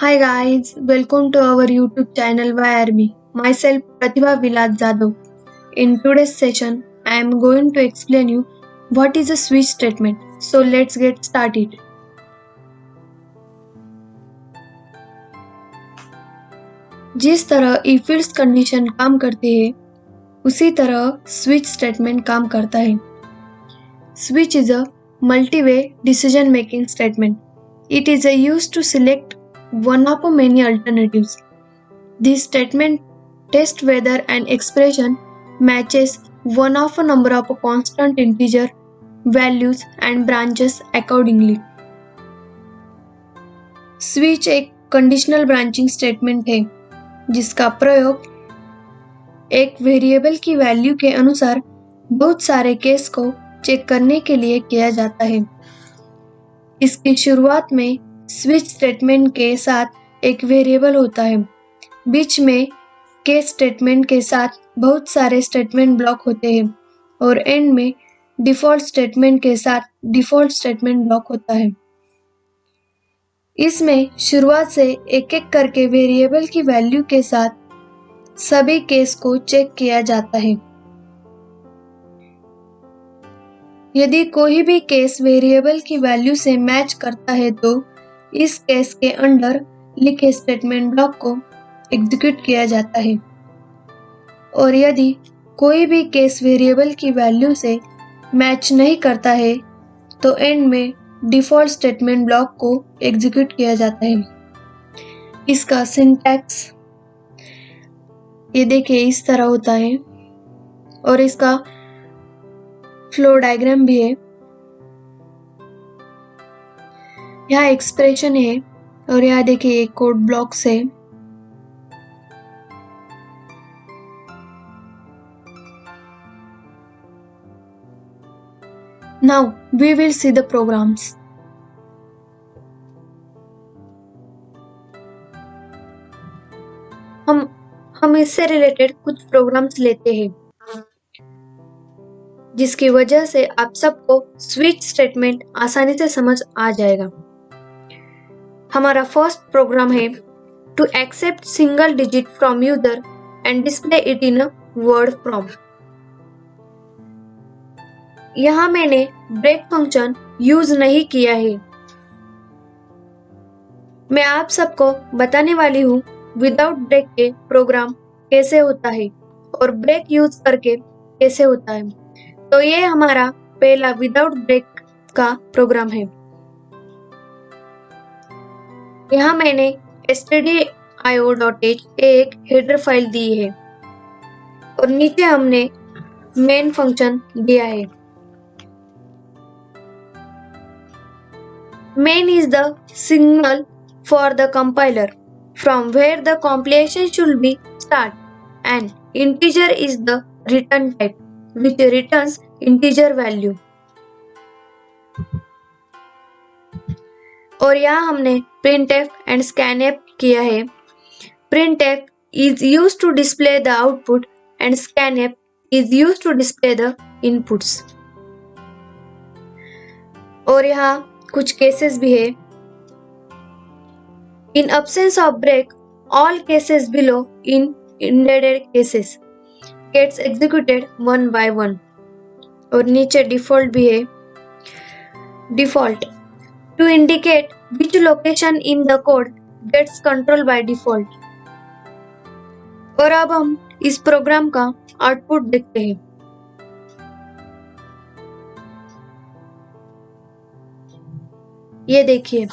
Hi guys, welcome to our YouTube channel Wire Me. Myself Pratibha Vilas Jadhav. In today's session, I am going to explain you what is a switch statement. So let's get started. जिस तरह if else condition काम करती है, उसी तरह switch statement काम करता है. Switch is a multi-way decision making statement. It is used to select one of many alternatives. This statement tests whether an expression matches one of a number of constant integer values and branches accordingly. Switch एक conditional branching statement है जिसका प्रयोग एक variable की value के अनुसार बहुत सारे केस को चेक करने के लिए किया जाता है. इसकी शुरुआत में स्विच स्टेटमेंट के साथ एक वेरिएबल होता है. बीच में केस स्टेटमेंट के साथ बहुत सारे स्टेटमेंट ब्लॉक होते हैं और एंड में डिफॉल्ट स्टेटमेंट के साथ डिफॉल्ट स्टेटमेंट ब्लॉक होता है. इसमें शुरुआत से एक एक करके वेरिएबल की वैल्यू के साथ सभी केस को चेक किया जाता है. यदि कोई भी केस वेरिएबल की वैल्यू से मैच करता है तो इस केस के अंदर लिखे स्टेटमेंट ब्लॉक को एग्जीक्यूट किया जाता है और यदि कोई भी केस वेरिएबल की वैल्यू से मैच नहीं करता है तो एंड में डिफॉल्ट स्टेटमेंट ब्लॉक को एग्जीक्यूट किया जाता है. इसका सिंटैक्स ये देखिए इस तरह होता है और इसका फ्लो डायग्राम भी है. यहाँ एक्सप्रेशन है और यहाँ देखिए कोड ब्लॉक्स है. Now we will see the programs. हम इससे रिलेटेड कुछ प्रोग्राम्स लेते हैं जिसकी वजह से आप सबको स्विच स्टेटमेंट आसानी से समझ आ जाएगा. हमारा फर्स्ट प्रोग्राम है to accept single digit from user and display it in a word prompt. यहाँ मैंने ब्रेक फंक्शन यूज नहीं किया है. मैं आप सबको बताने वाली हूँ विदाउट ब्रेक के प्रोग्राम कैसे होता है और ब्रेक यूज करके कैसे होता है. तो ये हमारा पहला विदाउट ब्रेक का प्रोग्राम है. यहाँ मैंने stdio.h एक हेडर फाइल दी है और नीचे हमने मेन फंक्शन दिया है. Main is the signal for the compiler from where the compilation should be start and integer is the return type which returns integer value. और यहाँ हमने printf and scanf किया है. printf is used to display the output and scanf is used to display the inputs. और यहाँ कुछ cases भी है. In absence of break, all cases below in indented cases gets executed one by one. और नीचे default भी है. Default to indicate which location in the code gets controlled by default. और अब हम इस प्रोग्राम का आउटपुट देखते हैं. ये देखिए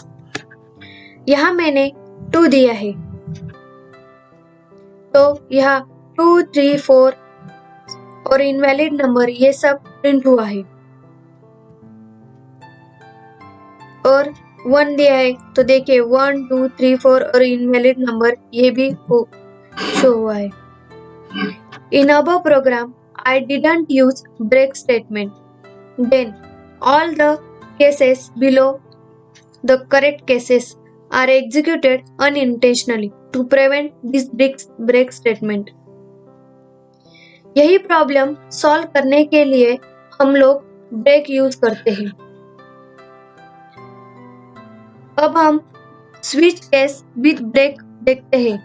यहाँ मैंने 2 दिया है तो यहाँ 2, 3, 4 और इनवैलिड नंबर ये सब प्रिंट हुआ है और 1 दिया है तो देखिए 1, 2, 3, 4 और इनवैलिड नंबर ये भी शो हुआ है. In above program I didn't use break statement. Then all the cases below the correct cases are executed unintentionally to prevent this break statement. यही प्रॉब्लम सॉल्व करने के लिए हम लोग ब्रेक यूज करते हैं. अब हम स्विच केस विद ब्रेक देखते हैं।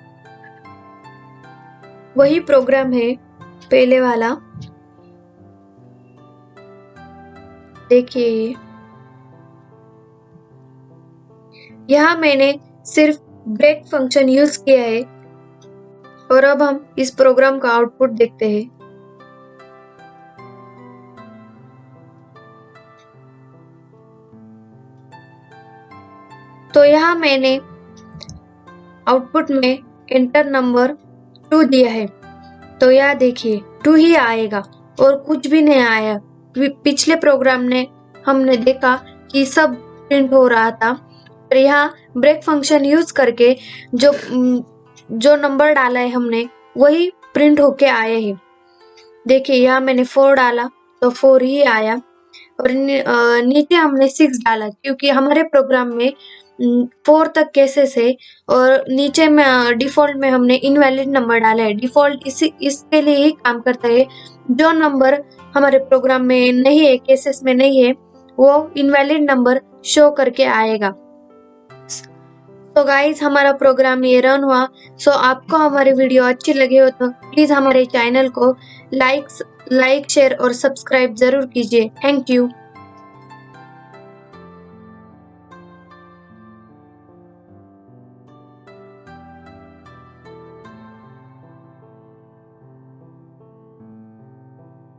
वही प्रोग्राम है पहले वाला, देखिए यहाँ मैंने सिर्फ ब्रेक फंक्शन यूज किया है और अब हम इस प्रोग्राम का आउटपुट देखते हैं। तो यहाँ मैंने आउटपुट में एंटर नंबर 2 दिया है, तो यहाँ देखिए 2 ही आएगा और कुछ भी नहीं आया। पिछले प्रोग्राम ने हमने देखा कि सब प्रिंट हो रहा था, और यहाँ ब्रेक फंक्शन यूज करके जो नंबर डाला है हमने वही प्रिंट होके आए हैं। देखिए यहाँ मैंने 4 डाला तो 4 ही आया, और नीचे हमने 6 डाला क्योंकि हमारे प्रोग्राम में 4 तक केसेस है, और नीचे में डिफॉल्ट में हमने इनवैलिड नंबर डाला है। डिफॉल्ट इसके लिए ही काम करता है, जो नंबर हमारे प्रोग्राम में नहीं है, केसेस में नहीं है, वो इनवैलिड नंबर शो करके आएगा। तो गाइज हमारा प्रोग्राम ये रन हुआ। सो आपको हमारी वीडियो अच्छी लगी हो तो प्लीज हमारे चैनल को लाइक शेयर और सब्सक्राइब जरूर कीजिए। Thank you.